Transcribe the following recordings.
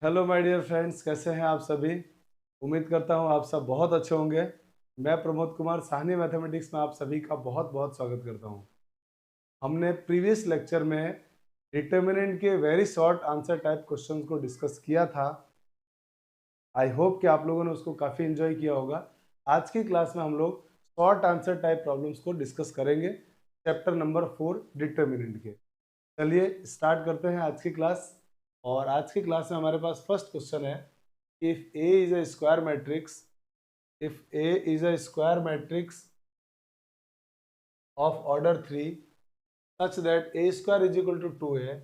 Hello my dear friends, कैसे हैं आप सभी। उम्मीद करता हूं आप सब बहुत अच्छे होंगे। मैं प्रमोद कुमार साहनी मैथमेटिक्स में आप सभी का बहुत बहुत स्वागत करता हूं। हमने प्रीवियस लेक्चर में डिटर्मिनेंट के very short answer type questions को डिस्कस किया था। आई होप कि आप लोगों ने उसको काफ़ी एंजॉय किया होगा। आज की क्लास में हम लोग शॉर्ट आंसर टाइप प्रॉब्लम्स को डिस्कस करेंगे, चैप्टर नंबर 4 डिटर्मिनेंट के। चलिए स्टार्ट करते हैं आज की क्लास। और आज की क्लास में हमारे पास फर्स्ट क्वेश्चन है, if A is a square matrix, if A is a square matrix of order 3 such that A square is equal to 2a,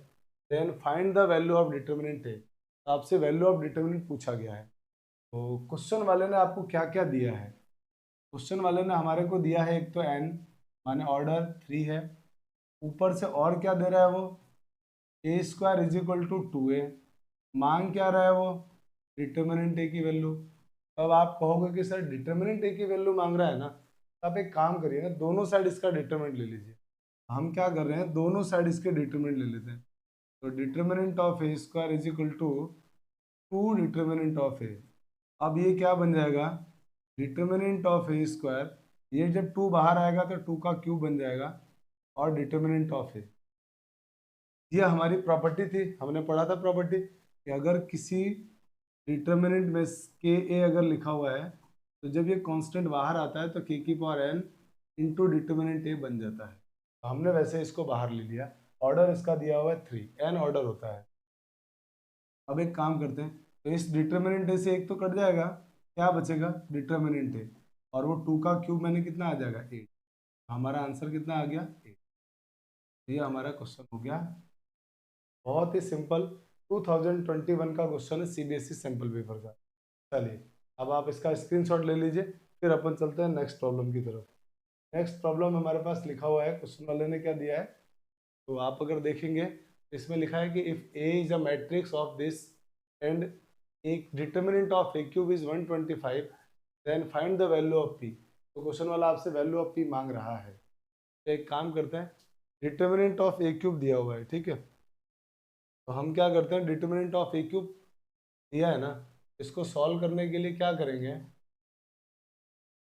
then find the value of determinant A. आपसे value of determinant पूछा गया है। तो question वाले ने आपको क्या क्या दिया है। क्वेश्चन वाले ने हमारे को दिया है, एक तो n माने ऑर्डर 3 है। ऊपर से और क्या दे रहा है वो, A square is equal to 2a। मांग क्या रहा है वो, डिटर्मिनेंट ए की वैल्यू। अब आप कहोगे कि सर डिटर्मिनेंट ए की वैल्यू मांग रहा है ना, तो आप एक काम करिए ना, दोनों साइड इसका डिटर्मिनेंट ले लीजिए। हम क्या कर रहे हैं, दोनों साइड इसके डिटर्मिनेंट ले लेते हैं। तो determinant of A square is equal to 2 determinant of A. अब ये क्या बन जाएगा, डिटर्मिनेंट ऑफ ए स्क्वायर, ये जब 2 बाहर आएगा तो 2 का क्यूब बन जाएगा, और डिटर्मिनेंट ऑफ ए। ये हमारी प्रॉपर्टी थी, हमने पढ़ा था प्रॉपर्टी कि अगर किसी डिटर्मिनेंट में के ए अगर लिखा हुआ है, तो जब ये कांस्टेंट बाहर आता है तो के की पावर एन इंटू डिटर्मिनेंट ए बन जाता है। तो हमने वैसे इसको बाहर ले लिया। ऑर्डर इसका दिया हुआ है 3, एन ऑर्डर होता है। अब एक काम करते हैं, तो इस डिटर्मिनेंट ए से एक तो कट जाएगा, क्या बचेगा, डिटर्मिनेंट ए। और वो 2 का क्यूब मैंने कितना आ जाएगा, 8। हमारा आंसर कितना आ गया, 8। ये हमारा क्वेश्चन हो गया। बहुत ही सिंपल 2021 का क्वेश्चन है, सीबीएसई सैंपल पेपर का। चलिए अब आप इसका स्क्रीनशॉट ले लीजिए, फिर अपन चलते हैं नेक्स्ट प्रॉब्लम की तरफ। नेक्स्ट प्रॉब्लम हमारे पास लिखा हुआ है, क्वेश्चन वाले ने क्या दिया है, तो आप अगर देखेंगे इसमें लिखा है कि if A is a matrix of this and एक determinant of A cube is 125, then find the value of P. तो क्वेश्चन वाला आपसे वैल्यू ऑफ पी मांग रहा है। तो एक काम करते हैं, डिटर्मिनेंट ऑफ ए क्यूब दिया हुआ है, ठीक है। तो हम क्या करते हैं, डिटर्मिनेंट ऑफ ए क्यूब दिया है ना, इसको सॉल्व करने के लिए क्या करेंगे,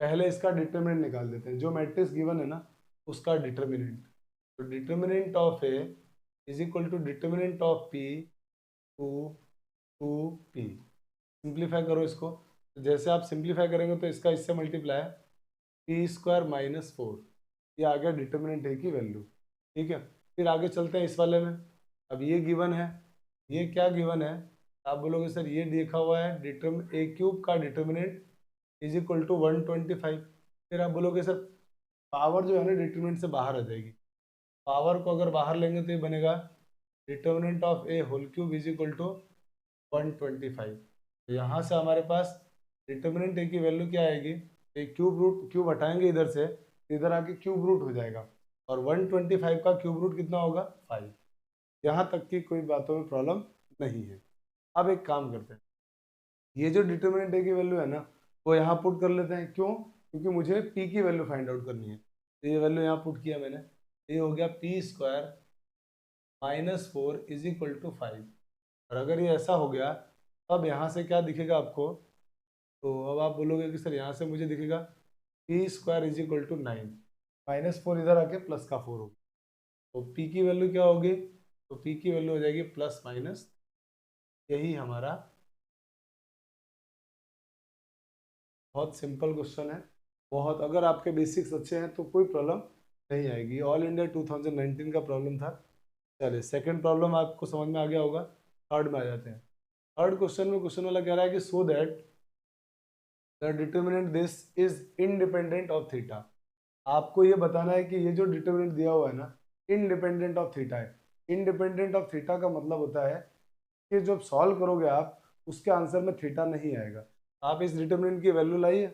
पहले इसका डिटर्मिनेंट निकाल देते हैं, जो मैट्रिक्स गिवन है ना उसका डिटर्मिनेंट। तो determinant of A is equal to determinant of P to 2p। Simplify करो इसको, तो जैसे आप सिंप्लीफाई करेंगे तो इसका इससे मल्टीप्लाई, पी स्क्वायर माइनस 4। ये आ गया डिटर्मिनेंट ए की वैल्यू, ठीक है। फिर आगे चलते हैं इस वाले में। अब ये गिवन है, ये क्या गिवन है, आप बोलोगे सर ये देखा हुआ है डिटर्म ए क्यूब का डिटर्मिनेंट इज इक्वल टू 125। फिर आप बोलोगे सर पावर जो है ना डिटर्मिनेंट से बाहर आ जाएगी। पावर को अगर बाहर लेंगे तो ये बनेगा determinant of A whole cube is equal to 125। तो यहाँ से हमारे पास डिटर्मिनेंट ए की वैल्यू क्या आएगी, एक क्यूब रूट, क्यूब हटाएंगे इधर से, इधर आके क्यूब रूट हो जाएगा, और 125 का क्यूब रूट कितना होगा, 5। यहाँ तक की कोई बातों में प्रॉब्लम नहीं है। अब एक काम करते हैं, ये जो डिटर्मिनेंट ए की वैल्यू है ना, वो यहाँ पुट कर लेते हैं। क्यों, क्योंकि मुझे पी की वैल्यू फाइंड आउट करनी है। तो ये वैल्यू यहाँ पुट किया मैंने, ये हो गया P square minus 4 is equal to 5। और अगर ये ऐसा हो गया, तब यहाँ से क्या दिखेगा आपको, तो अब आप बोलोगे कि सर यहाँ से मुझे दिखेगा P square is equal to 9, minus 4 इधर आके प्लस का 4 होगी। तो पी की वैल्यू क्या होगी, तो पी की वैल्यू हो जाएगी प्लस माइनस। यही हमारा बहुत सिंपल क्वेश्चन है। बहुत, अगर आपके बेसिक्स अच्छे हैं तो कोई प्रॉब्लम नहीं आएगी। ऑल इंडिया 2019 का प्रॉब्लम था। चलिए सेकंड प्रॉब्लम आपको समझ में आ गया होगा। थर्ड में आ जाते हैं। थर्ड क्वेश्चन में क्वेश्चन वाला कह रहा है कि so that the determinant this is independent of theta. आपको ये बताना है कि ये जो डिटर्मिनेंट दिया हुआ है ना, इंडिपेंडेंट ऑफ थीटा है। इंडिपेंडेंट ऑफ थीटा का मतलब होता है कि जब सॉल्व करोगे आप, उसके आंसर में थीटा नहीं आएगा। आप इस डिटर्मिनेंट की वैल्यू लाइए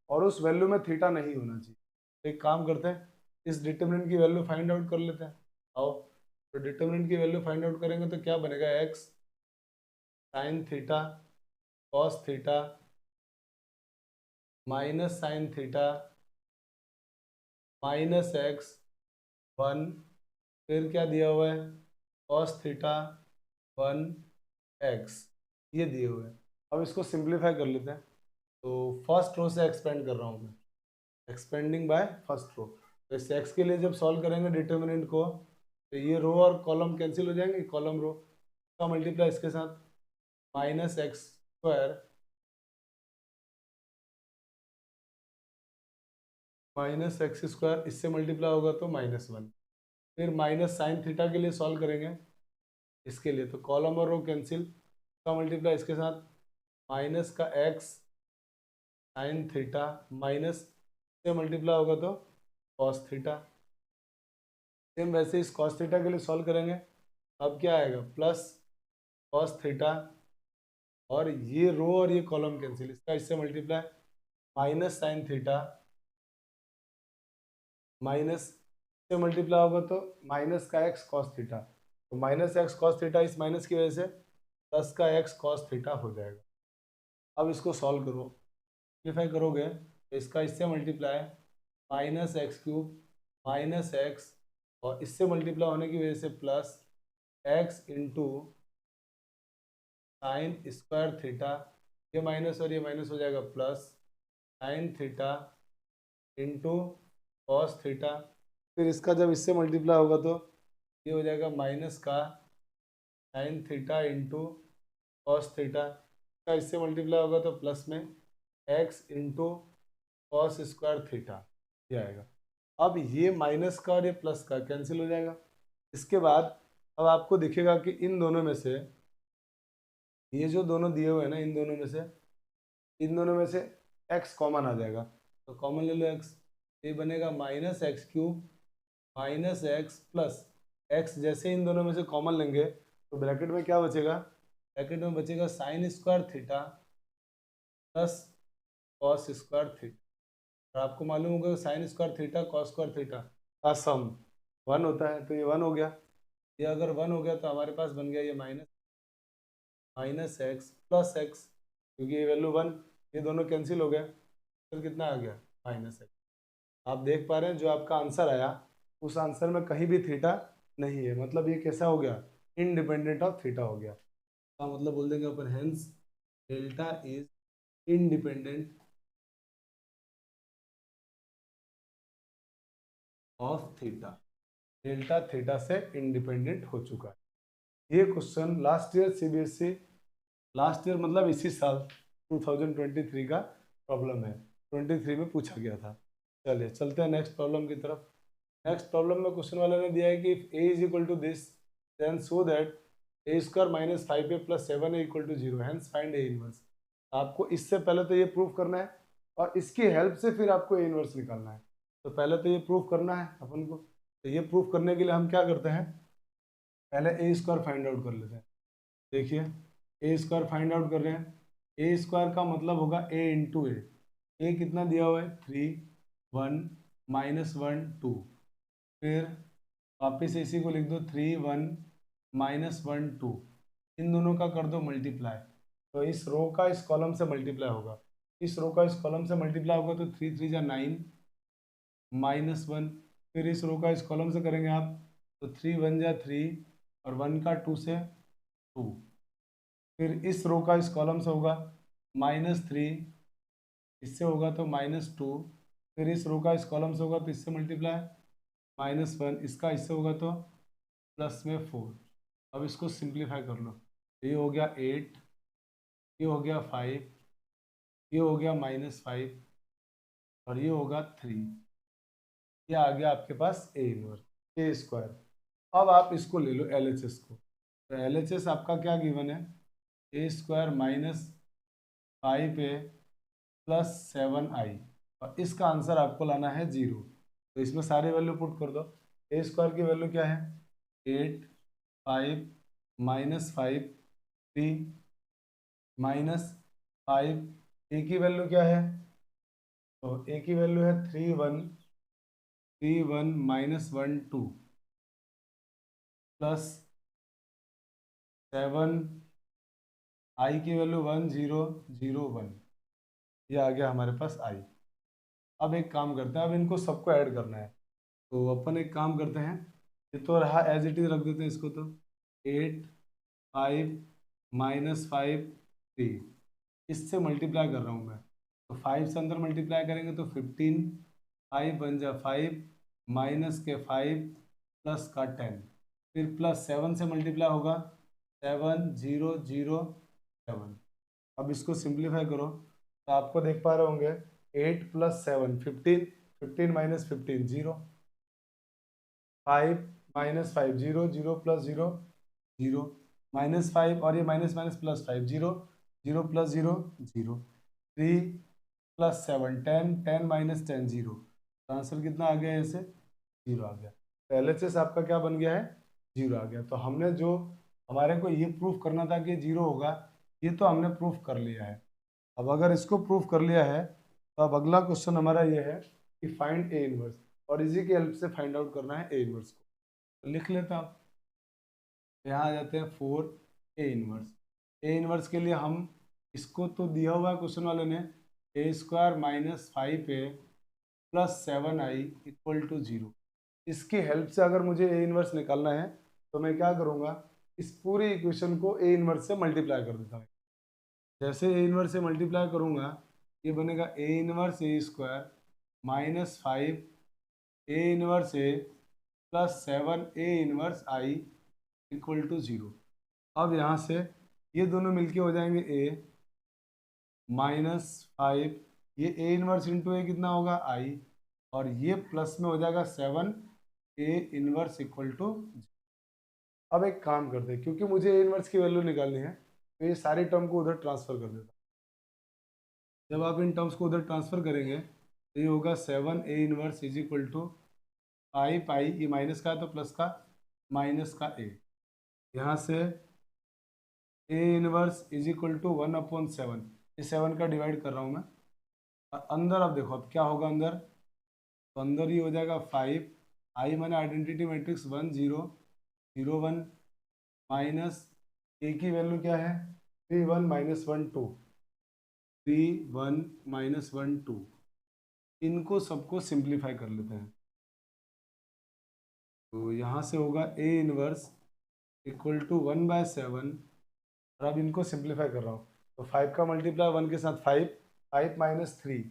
और उस वैल्यू में थीटा नहीं होना चाहिए। तो एक काम करते हैं, इस डिटर्मिनेंट की वैल्यू फाइंड आउट कर लेते हैं। आओ, तो डिटर्मिनेंट की वैल्यू फाइंड आउट करेंगे तो क्या बनेगा, x sine theta cos theta minus sine theta minus x 1। फिर क्या दिया हुआ है, कॉस थीटा 1 एक्स। ये दिए हुए हैं। अब इसको सिंप्लीफाई कर लेते हैं। तो फर्स्ट रो से एक्सपेंड कर रहा हूँ मैं, एक्सपेंडिंग बाय फर्स्ट रो। तो इस एक्स के लिए जब सॉल्व करेंगे डिटर्मिनेंट को, तो ये रो और कॉलम कैंसिल हो जाएंगे, कॉलम रो का मल्टीप्लाई इसके साथ minus x square minus x square, इससे मल्टीप्लाई होगा तो -1। फिर माइनस साइन थीटा के लिए सॉल्व करेंगे इसके लिए, तो कॉलम और रो कैंसिल, का मल्टीप्लाई इसके साथ माइनस का एक्स साइन थीटा माइनस से मल्टीप्लाई होगा तो कॉस थीटा। सेम वैसे इस कॉस थीटा के लिए सॉल्व करेंगे, अब क्या आएगा प्लस कॉस थीटा, और ये रो और ये कॉलम कैंसिल, इसका इससे multiply minus sine theta minus से मल्टीप्लाई होगा तो माइनस का एक्स कॉस थीटा, तो माइनस एक्स कॉस थीटा इस माइनस की वजह से प्लस का एक्स कॉस थीटा हो जाएगा। अब इसको सॉल्व करो, सिंप्लीफाई करोगे तो इसका इससे multiply minus x cube minus x, और इससे मल्टीप्लाई होने की वजह से plus x into sine square theta, ये माइनस और ये माइनस हो जाएगा plus sine theta into cos theta. फिर इसका जब इससे मल्टीप्लाई होगा तो ये हो जाएगा माइनस का sine theta into cos theta, का इससे मल्टीप्लाई होगा तो प्लस में x into cos square theta, ये आएगा। अब ये माइनस का और ये प्लस का कैंसिल हो जाएगा। इसके बाद अब आपको दिखेगा कि इन दोनों में से, ये जो दोनों दिए हुए हैं ना, इन दोनों में से x कॉमन आ जाएगा, तो कॉमन ले लो x, ये बनेगा minus x cube minus x plus x, जैसे इन दोनों में से कॉमन लेंगे तो ब्रैकेट में क्या बचेगा, ब्रैकेट में बचेगा sine square theta plus cos square theta. और आपको मालूम होगा sine square theta cos square theta का सम 1 होता है, तो ये 1 हो गया। ये अगर 1 हो गया तो हमारे पास बन गया ये माइनस एक्स प्लस एक्स, क्योंकि ये वैल्यू 1, ये दोनों कैंसिल हो गए, फिर कितना आ गया माइनस एक्स। आप देख पा रहे हैं जो आपका आंसर आया उस आंसर में कहीं भी थीटा नहीं है, मतलब ये कैसा हो गया, इंडिपेंडेंट ऑफ थीटा हो गया। तो मतलब बोल देंगे अपन hence delta is independent of theta, delta theta से इंडिपेंडेंट हो चुका है। ये question last year CBSE, last year मतलब इसी साल 2023 का प्रॉब्लम है, 23 में पूछा गया था। चलिए चलते हैं नेक्स्ट प्रॉब्लम की तरफ। नेक्स्ट प्रॉब्लम में क्वेश्चन वाले ने दिया है कि if a is equal to this then so that a square minus 5a plus 7a equal to 0 hence find a inverse. आपको इससे पहले तो ये प्रूफ करना है और इसकी हेल्प से फिर आपको a इनवर्स निकालना है। तो पहले तो ये प्रूफ करना है अपन को, तो ये प्रूफ करने के लिए हम क्या करते हैं, पहले a स्क्वायर फाइंड आउट कर लेते हैं। देखिए a स्क्वायर फाइंड आउट कर रहे हैं, a स्क्वायर का मतलब होगा a इंटू ए कितना दिया हुआ है 3 1 -1 2, फिर वापस इसी को लिख दो 3 1 -1 2, इन दोनों का कर दो मल्टीप्लाई, तो इस रो का इस कॉलम से मल्टीप्लाई होगा, इस रो का इस कॉलम से मल्टीप्लाई होगा तो 3 3 जा 9 -1, फिर इस रो का इस कॉलम से करेंगे आप तो 3 1 जा 3 और 1 का 2 से 2, फिर इस रो का इस कॉलम से होगा -3, इससे होगा तो -2, फिर इस रो का इस कॉलम से होगा तो इससे मल्टीप्लाई -1, इसका इससे होगा तो प्लस में 4। अब इसको सिंप्लीफाई कर लो, ये हो गया 8, ये हो गया 5, ये हो गया -5 और ये होगा 3, ये आ गया आपके पास ए इनवर्स ए स्क्वायर। अब आप इसको ले लो LHS को, तो LHS आपका क्या गिवन है, ए square minus 5a plus 7i, और इसका आंसर आपको लाना है 0। तो इसमें सारे वैल्यू पुट कर दो, ए स्क्वायर की वैल्यू क्या है 8 5 -5 3 -5, ए की वैल्यू क्या है, तो ए की वैल्यू है 3 1 -1 2 प्लस 7, आई की वैल्यू 1 0 0 1, ये आ गया हमारे पास आई। अब एक काम करते हैं, अब इनको सबको ऐड करना है, तो अपन एक काम करते हैं, ये तो रहा एज इट इज रख देते हैं इसको, तो 8 5 -5 3, इससे मल्टीप्लाई कर रहा हूँ मैं, तो 5 से अंदर मल्टीप्लाई करेंगे तो 15, 5 बन जा 5, माइनस के 5 प्लस का 10, फिर प्लस 7 से मल्टीप्लाई होगा 7 0 0 7। अब इसको सिंप्लीफाई करो तो आपको देख पा रहे होंगे 8 + 7 15, 15 - 15 0, 5 - 5 0 0 + 0 0, -5 और ये माइनस माइनस प्लस 5 0 0 + 0 0, 3 + 7 10 10 - 10 0, तो आंसर कितना आ गया ऐसे 0 आ गया। तो LHS आपका क्या बन गया है 0 आ गया। तो हमने जो हमारे को ये प्रूफ करना था कि 0 होगा, ये तो हमने प्रूफ कर लिया है। अब अगर इसको प्रूफ कर लिया है तो अब अगला क्वेश्चन हमारा ये है कि फाइंड ए इनवर्स, और इसी की हेल्प से फाइंड आउट करना है ए इनवर्स को। तो लिख लेता हूँ, यहाँ आ जाते हैं 4 ए इनवर्स। ए इनवर्स के लिए हम इसको तो दिया हुआ है क्वेश्चन वाले ने, a² - 5a + 7i = 0। इसकी हेल्प से अगर मुझे ए इनवर्स निकालना है तो मैं क्या करूँगा, इस पूरी इक्वेशन को ए इनवर्स से मल्टीप्लाई कर देता हूँ। जैसे ए इनवर्स से मल्टीप्लाई करूँगा ये बनेगा a inverse a² - 5 a inverse a + 7 a inverse i = 0। अब यहाँ से ये दोनों मिलके हो जाएंगे a -5, ये a इनवर्स इंटू a कितना होगा i, और ये प्लस में हो जाएगा 7 a इनवर्स = 0। अब एक काम करते हैं, क्योंकि मुझे ए इनवर्स की वैल्यू निकालनी है तो ये सारी टर्म को उधर ट्रांसफर कर देता। जब आप इन टर्म्स को उधर ट्रांसफर करेंगे तो ये होगा 7 a इनवर्स = 5 i, ये माइनस का है तो प्लस का, माइनस का a, यहाँ से a इनवर्स = 1/7, इस 7 का डिवाइड कर रहा हूँ मैं, और अंदर अब देखो अब क्या होगा अंदर, तो अंदर ही हो जाएगा 5 i माने आइडेंटिटी मैट्रिक्स 1 0 0 1, माइनस a की वैल्यू क्या है 3 1 - 1 2, 3 1 - 1 2, इनको सबको सिंप्लीफाई कर लेते हैं। तो यहाँ से होगा a इनवर्स = 1/7, और अब इनको सिंप्लीफाई कर रहा हूँ तो 5 का मल्टीप्लाई 1 के साथ 5, 5 - 3,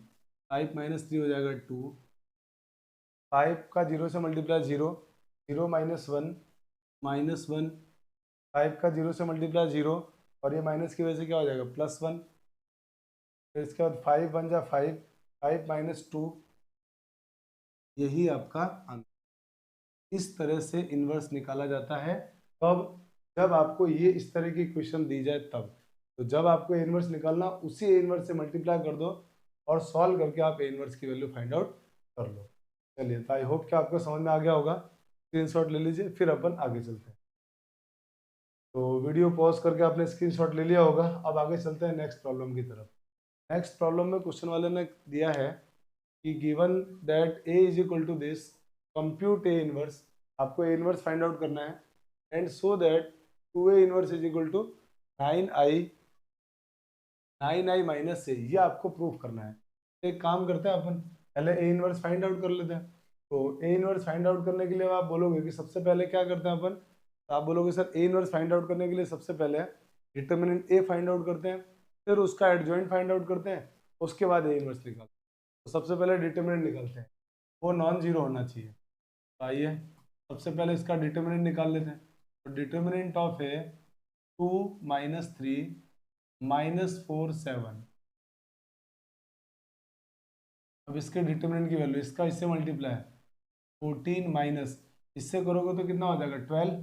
5 - 3 हो जाएगा 2, 5 का 0 से मल्टीप्लाई 0, 0 - 1 -1, 5 का 0 से मल्टीप्लाई 0, और ये माइनस की वजह से क्या हो जाएगा +1, फिर इसके बाद 5 बन जा 5, 5 - 2, यही आपका आंसर। इस तरह से इन्वर्स निकाला जाता है तब जब आपको ये इस तरह की क्वेश्चन दी जाए तब। तो जब आपको ए इनवर्स निकालना, उसी ए इनवर्स से मल्टीप्लाई कर दो और सॉल्व करके आप ए इनवर्स की वैल्यू फाइंड आउट कर लो। चलिए, तो आई होप कि आपको समझ में आ गया होगा। स्क्रीनशॉट ले लीजिए, फिर अपन आगे चलते हैं। तो वीडियो पॉज करके आपने स्क्रीनशॉट ले लिया होगा। अब आगे चलते हैं नेक्स्ट प्रॉब्लम की तरफ। नेक्स्ट प्रॉब्लम में क्वेश्चन वाले ने दिया है कि given that a = this, compute A inverse, आपको ए इनवर्स फाइंड आउट करना है, and so that 2a inverse = 9i - a, ये आपको प्रूफ करना है। तो एक काम करते हैं, अपन पहले ए इनवर्स फाइंड आउट कर लेते हैं। तो ए इनवर्स फाइंड आउट करने के लिए आप बोलोगे कि सबसे पहले क्या करते हैं अपन, तो आप बोलोगे sir A inverse find out करने के लिए सबसे पहले डिटर्मिनेंट ए फाइंड आउट करते हैं, फिर उसका एडजॉइंट फाइंड आउट करते हैं, उसके बाद ए इनवर्स निकालते हैं। तो सबसे पहले डिटर्मिनेंट निकालते हैं, वो नॉन जीरो होना चाहिए। तो आइए सबसे पहले इसका डिटर्मिनेंट निकाल लेते हैं। तो डिटर्मिनेंट ऑफ ए 2 - 3 - 4 7, अब इसके डिटर्मिनेंट की वैल्यू, इसका इससे मल्टीप्लाई 14 माइनस इससे करोगे तो कितना हो जाएगा 12,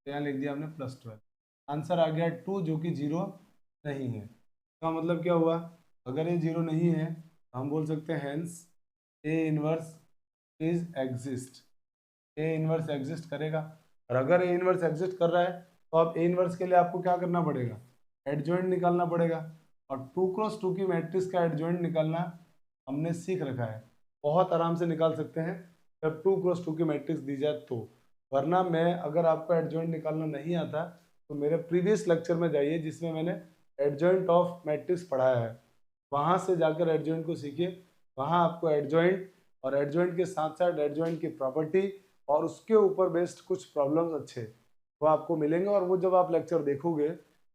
तो यहाँ लिख दिया हमने +12। आंसर आ गया 2, जो कि 0 नहीं है। इसका मतलब क्या हुआ, अगर ये 0 नहीं है तो हम बोल सकते हैं hence A inverse is exist, A inverse exist करेगा। और अगर ए इनवर्स एग्जिस्ट कर रहा है तो अब ए इनवर्स के लिए आपको क्या करना पड़ेगा, एडजॉइंट निकालना पड़ेगा। और 2x2 की मैट्रिक्स का एडजॉइंट निकालना हमने सीख रखा है, बहुत आराम से निकाल सकते हैं जब 2x2 की मैट्रिक्स दी जाए तो। वरना मैं अगर आपको एडजॉइंट निकालना नहीं आता तो मेरे प्रीवियस लेक्चर में जाइए जिसमें मैंने एडजॉइंट ऑफ मैट्रिक्स पढ़ाया है, वहाँ से जाकर एडजॉइंट को सीखिए। वहाँ आपको एडजॉइंट और एडजॉइंट के साथ साथ एडजॉइंट की प्रॉपर्टी और उसके ऊपर बेस्ड कुछ प्रॉब्लम्स अच्छे वो आपको मिलेंगे, और वो जब आप लेक्चर देखोगे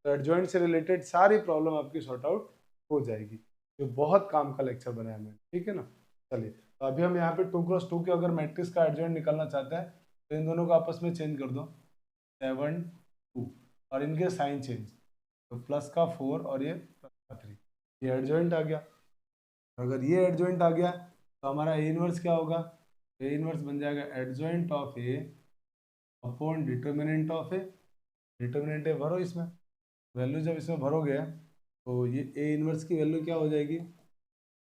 तो एडजॉइंट से रिलेटेड सारी प्रॉब्लम आपकी सॉर्ट आउट हो जाएगी, जो बहुत काम का लेक्चर बनाया मैंने, ठीक है ना। चलिए, तो अभी हम यहाँ पे 2x2 के अगर मैट्रिक्स का एडजॉइंट निकालना चाहते हैं तो इन दोनों को आपस में चेंज कर दो, 7 2, और इनके साइन चेंज, तो प्लस का 4 और ये प्लस का 3, ये एडजॉइंट आ गया। अगर ये एडजॉइंट आ गया तो हमारा ए इनवर्स क्या होगा, ए इनवर्स बन जाएगा adjoint of A upon determinant of A, determinant A भरो इसमें, वैल्यू जब इसमें भरोगे तो ये ए इनवर्स की वैल्यू क्या हो जाएगी,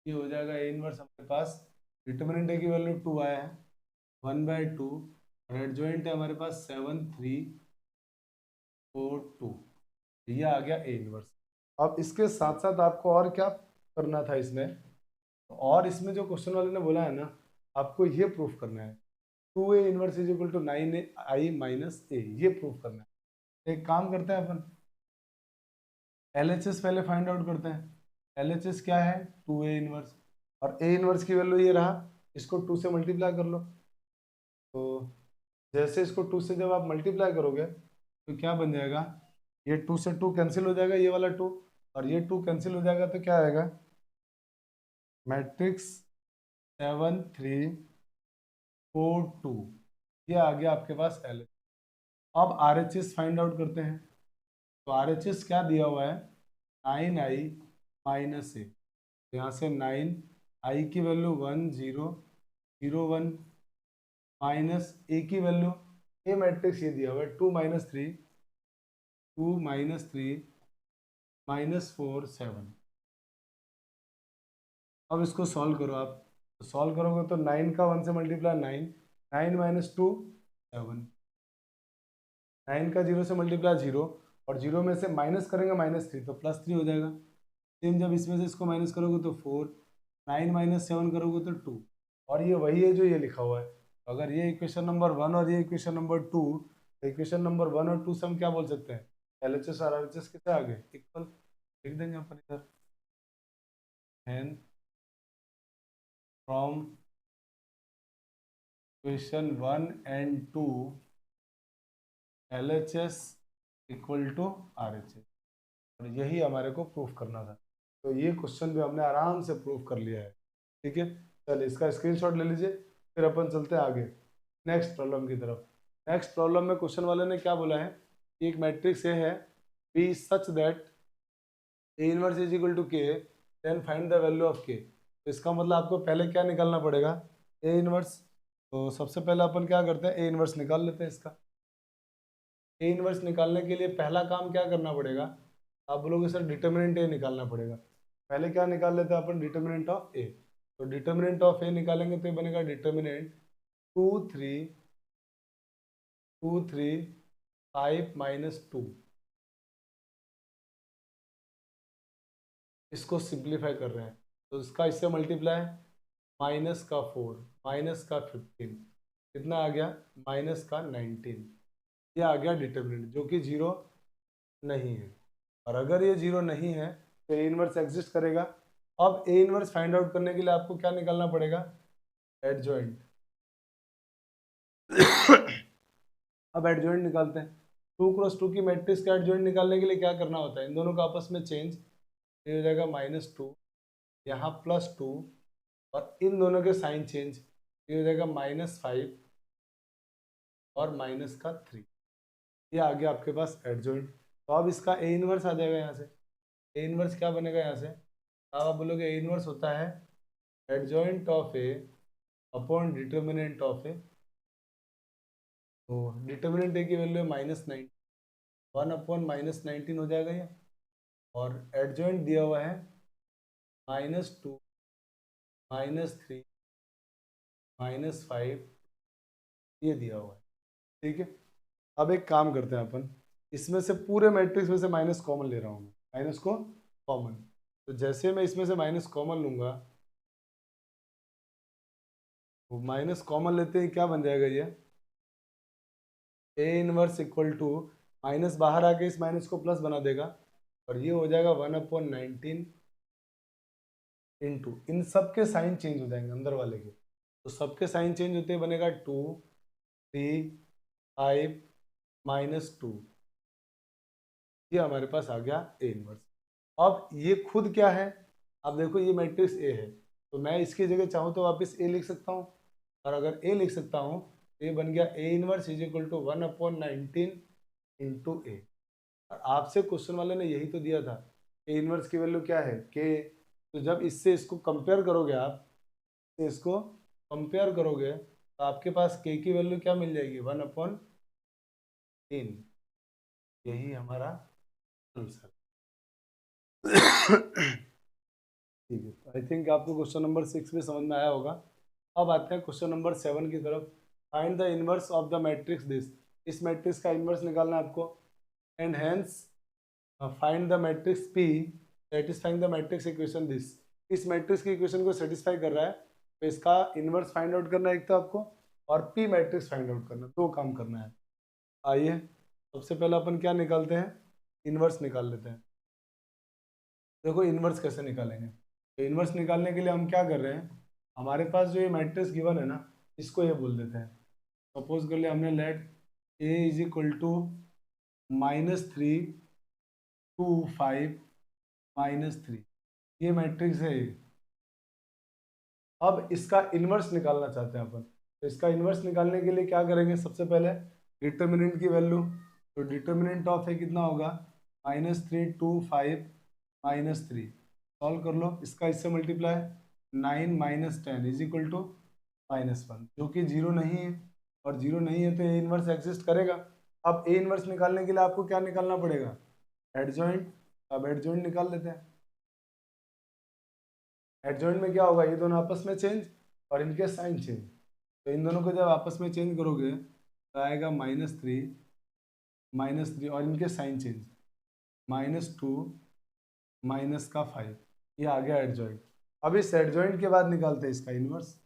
ये हो जाएगा ए इनवर्स हमारे पास, डिटर्मिनेंट ए की वैल्यू 2 आया है, 1/2, और एडजॉइंट है हमारे पास 7 3 4 2, ये आ गया ए इनवर्स। अब इसके साथ साथ आपको और क्या करना था इसमें, और इसमें जो क्वेश्चन वाले ने बोला है ना, आपको ये प्रूफ करना है 2a inverse is equal to 9i minus A, ये प्रूफ करना है। एक काम करते हैं अपन, LHS पहले फाइंड आउट करते हैं। LHS क्या है, 2a इनवर्स, और a इनवर्स की वैल्यू ये रहा, इसको 2 से मल्टीप्लाई कर लो। तो जैसे इसको 2 से जब आप मल्टीप्लाई करोगे तो क्या बन जाएगा, ये 2 से 2 कैंसिल हो जाएगा, ये वाला 2 और ये 2 कैंसिल हो जाएगा, तो क्या आएगा, मैट्रिक्स 7 3 4 2, ये आ गया आपके पास LHS। अब RHS फाइंड आउट करते हैं। तो RHS क्या दिया हुआ है, 9i माइनस ए, यहाँ से 9i की वैल्यू 1 0 0 1 माइनस ए की वैल्यू, ए मैट्रिक्स ये दिया हुआ है 2 - 3 2 - 3 -4 7। अब इसको सॉल्व करो आप, तो सॉल्व करोगे तो 9 का 1 से मल्टीप्लाई 9, 9 - 2 7, 9 का 0 से मल्टीप्लाई 0, और 0 में से माइनस करेंगे -3 तो +3 हो जाएगा। सेम जब इसमें से इसको माइनस करोगे तो 4, 9 - 7 करोगे तो 2, और ये वही है जो ये लिखा हुआ है। अगर ये इक्वेशन नंबर 1 और ये इक्वेशन नंबर 2, तो इक्वेशन नंबर 1 और 2 से हम क्या बोल सकते हैं, LHS और RHS कितने आ गए, इक्वल, लिख देंगे अपन इधर, and from equation 1 and 2 LHS equal to RHS, और यही हमारे को प्रूफ करना था। तो ये क्वेश्चन भी हमने आराम से प्रूफ कर लिया है, ठीक है। चलिए, इसका स्क्रीनशॉट ले लीजिए, फिर अपन चलते हैं आगे नेक्स्ट प्रॉब्लम की तरफ। नेक्स्ट प्रॉब्लम में क्वेश्चन वाले ने क्या बोला है, एक मैट्रिक्स ए है B such that A inverse is equal to K, then find the value of K. तो इसका मतलब आपको पहले क्या निकालना पड़ेगा, ए इनवर्स। तो सबसे पहले अपन क्या करते हैं, ए इनवर्स निकाल लेते हैं इसका। ए इनवर्स निकालने के लिए पहला काम क्या करना पड़ेगा, आप बोलोगे सर डिटर्मिनेंट ए निकालना पड़ेगा। पहले क्या निकाल लेते हैं अपन, डिटर्मिनेंट ऑफ ए। तो डिटर्मिनेंट ऑफ ए निकालेंगे तो ये बनेगा डिटर्मिनेंट 2 3 2 3 5 -2। इसको सिंप्लीफाई कर रहे हैं तो इसका इससे मल्टीप्लाई, माइनस का 4 माइनस का 15, कितना आ गया, माइनस का 19, ये आ गया डिटर्मिनेंट जो कि 0 नहीं है। और अगर ये 0 नहीं है तो ए इनवर्स एग्जिस्ट करेगा। अब ए इनवर्स फाइंड आउट करने के लिए आपको क्या निकालना पड़ेगा, एडजॉइंट। अब एडजॉइंट निकालते हैं। 2x2 की मैट्रिक्स का एडजॉइंट निकालने के लिए क्या करना होता है, इन दोनों का आपस में चेंज, ये हो जाएगा -2, यहाँ +2, और इन दोनों के साइन चेंज, ये हो जाएगा -5 और -3, ये आ गया आपके पास एडजॉइंट। तो अब इसका ए इनवर्स आ जाएगा यहाँ से। ए इनवर्स क्या बनेगा यहाँ से, अब आप बोलोगे ए इनवर्स होता है adjoint of A upon determinant of A. तो डिटर्मिनेंट ए की वैल्यू है -9, 1 अपॉन -19 हो जाएगा ये, और एडजॉइंट दिया हुआ है -2 -3 -5, ये दिया हुआ है, ठीक है। अब एक काम करते हैं अपन, इसमें से पूरे मैट्रिक्स में से माइनस कॉमन ले रहा हूँ मैं, माइनस को कॉमन। तो जैसे मैं इसमें से माइनस कॉमन लूंगा, वो माइनस कॉमन लेते ही क्या बन जाएगा, ये A inverse equal to, minus बाहर आके इस माइनस को प्लस बना देगा, और ये हो जाएगा 1/19 इंटू, इन सब के साइन चेंज हो जाएंगे अंदर वाले के, तो सबके साइन चेंज होते ही बनेगा 2 3 5 -2, ये हमारे पास आ गया ए इनवर्स। अब ये खुद क्या है, अब देखो ये मैट्रिक्स ए है, तो मैं इसकी जगह चाहूँ तो वापस ए लिख सकता हूँ, और अगर ए लिख सकता हूँ तो ये बन गया A inverse is equal to 1/19 into A. और आपसे क्वेश्चन वाले ने यही तो दिया था, ए इनवर्स की वैल्यू क्या है, के। तो जब इससे इसको कंपेयर करोगे, आप इसको कंपेयर करोगे तो आपके पास के की वैल्यू क्या मिल जाएगी, 1/3। यही हमारा आंसर। ठीक है, आई थिंक आपको क्वेश्चन नंबर 6 भी समझ में आया होगा। अब आते हैं क्वेश्चन नंबर 7 की तरफ। Find the inverse of the matrix this. इस मैट्रिक्स का इनवर्स निकालना है आपको, and hence find the matrix P satisfying the matrix equation this. इस मैट्रिक्स की इक्वेशन को सेटिस्फाई कर रहा है, तो इसका इनवर्स फाइंड आउट करना है एक तो आपको, और पी मैट्रिक्स फाइंड आउट करना, दो काम करना है। आइए सबसे पहले अपन क्या निकालते हैं, इनवर्स निकाल लेते हैं। देखो इनवर्स कैसे निकालेंगे, तो इनवर्स निकालने के लिए हम क्या कर रहे हैं, हमारे पास जो ये मैट्रिक्स गिवन है ना, इसको ये बोल देते हैं। सपोज कर लिया हमने, let A is equal to -3 2 5 -3, ये मैट्रिक्स है ये। अब इसका इनवर्स निकालना चाहते हैं अपन, तो इसका इनवर्स निकालने के लिए क्या करेंगे, सबसे पहले डिटर्मिनेंट की वैल्यू। तो डिटर्मिनेंट ऑफ है कितना होगा, -3 2 5 -3। सॉल्व कर लो, इसका इससे मल्टीप्लाई, 9 - 10 इज इक्वल टू -1, जो कि जीरो नहीं है, और जीरो नहीं है तो ए इनवर्स एग्जिस्ट करेगा। अब ए इनवर्स निकालने के लिए आपको क्या निकालना पड़ेगा, एडजॉइंट। अब एडजॉइंट निकाल लेते हैं। एडजॉइंट में क्या होगा, ये दोनों आपस में चेंज और इनके साइन चेंज, तो इन दोनों को जब आपस में चेंज करोगे तो आएगा -3 और इनके साइन चेंज, -2 -5, ये आ गया एडजॉइंट। अब इस एडजॉइंट के बाद निकालते हैं इसका inverse.